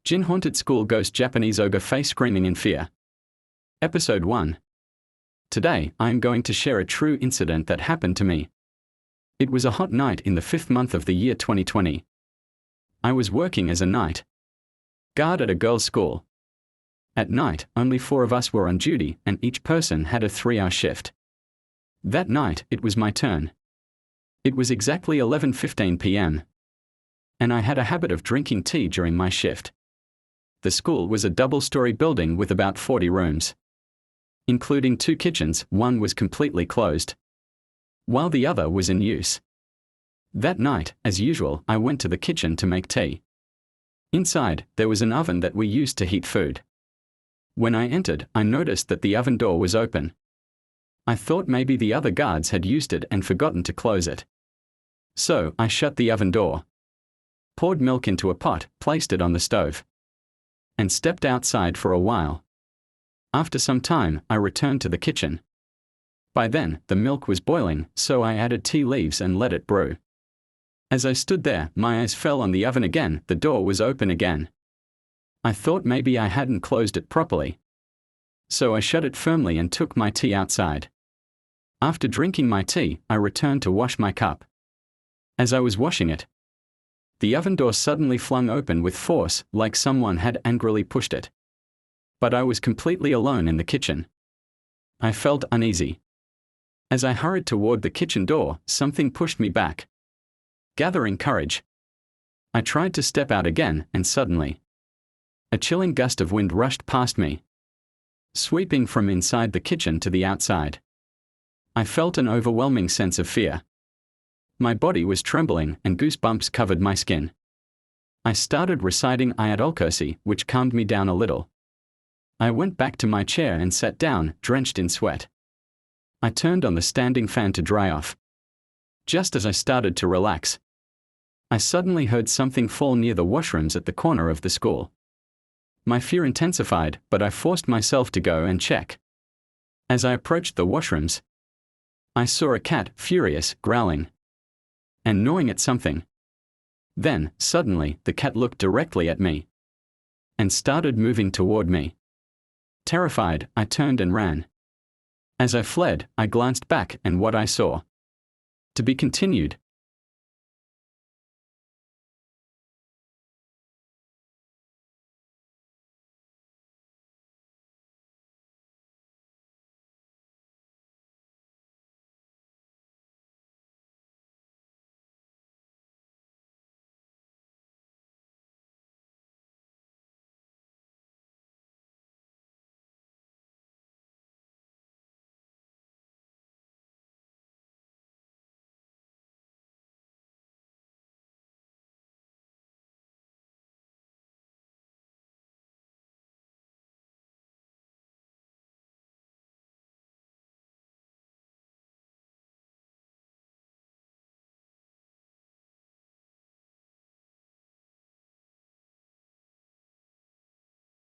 Jinn-Haunted School Ghost Japanese Ogre Face Screaming in Fear. Episode 1. Today, I am going to share a true incident that happened to me. It was a hot night in the 5th month of the year 2020. I was working as a night guard at a girls' school. At night, only 4 of us were on duty and each person had a 3-hour shift. That night, it was my turn. It was exactly 11:15 p.m. and I had a habit of drinking tea during my shift. The school was a double-story building with about 40 rooms. Including 2 kitchens, one was completely closed, while the other was in use. That night, as usual, I went to the kitchen to make tea. Inside, there was an oven that we used to heat food. When I entered, I noticed that the oven door was open. I thought maybe the other guards had used it and forgotten to close it. So, I shut the oven door, poured milk into a pot, placed it on the stove, and stepped outside for a while. After some time, I returned to the kitchen. By then, the milk was boiling, so I added tea leaves and let it brew. As I stood there, my eyes fell on the oven again. The door was open again. I thought maybe I hadn't closed it properly, so I shut it firmly and took my tea outside. After drinking my tea, I returned to wash my cup. As I was washing it, the oven door suddenly flung open with force, like someone had angrily pushed it. But I was completely alone in the kitchen. I felt uneasy. As I hurried toward the kitchen door, something pushed me back. Gathering courage, I tried to step out again, and suddenly, a chilling gust of wind rushed past me, sweeping from inside the kitchen to the outside. I felt an overwhelming sense of fear. My body was trembling and goosebumps covered my skin. I started reciting Ayat al-Kursi, which calmed me down a little. I went back to my chair and sat down, drenched in sweat. I turned on the standing fan to dry off. Just as I started to relax, I suddenly heard something fall near the washrooms at the corner of the school. My fear intensified, but I forced myself to go and check. As I approached the washrooms, I saw a cat, furious, growling and gnawing at something. Then, suddenly, the cat looked directly at me and started moving toward me. Terrified, I turned and ran. As I fled, I glanced back and what I saw. To be continued.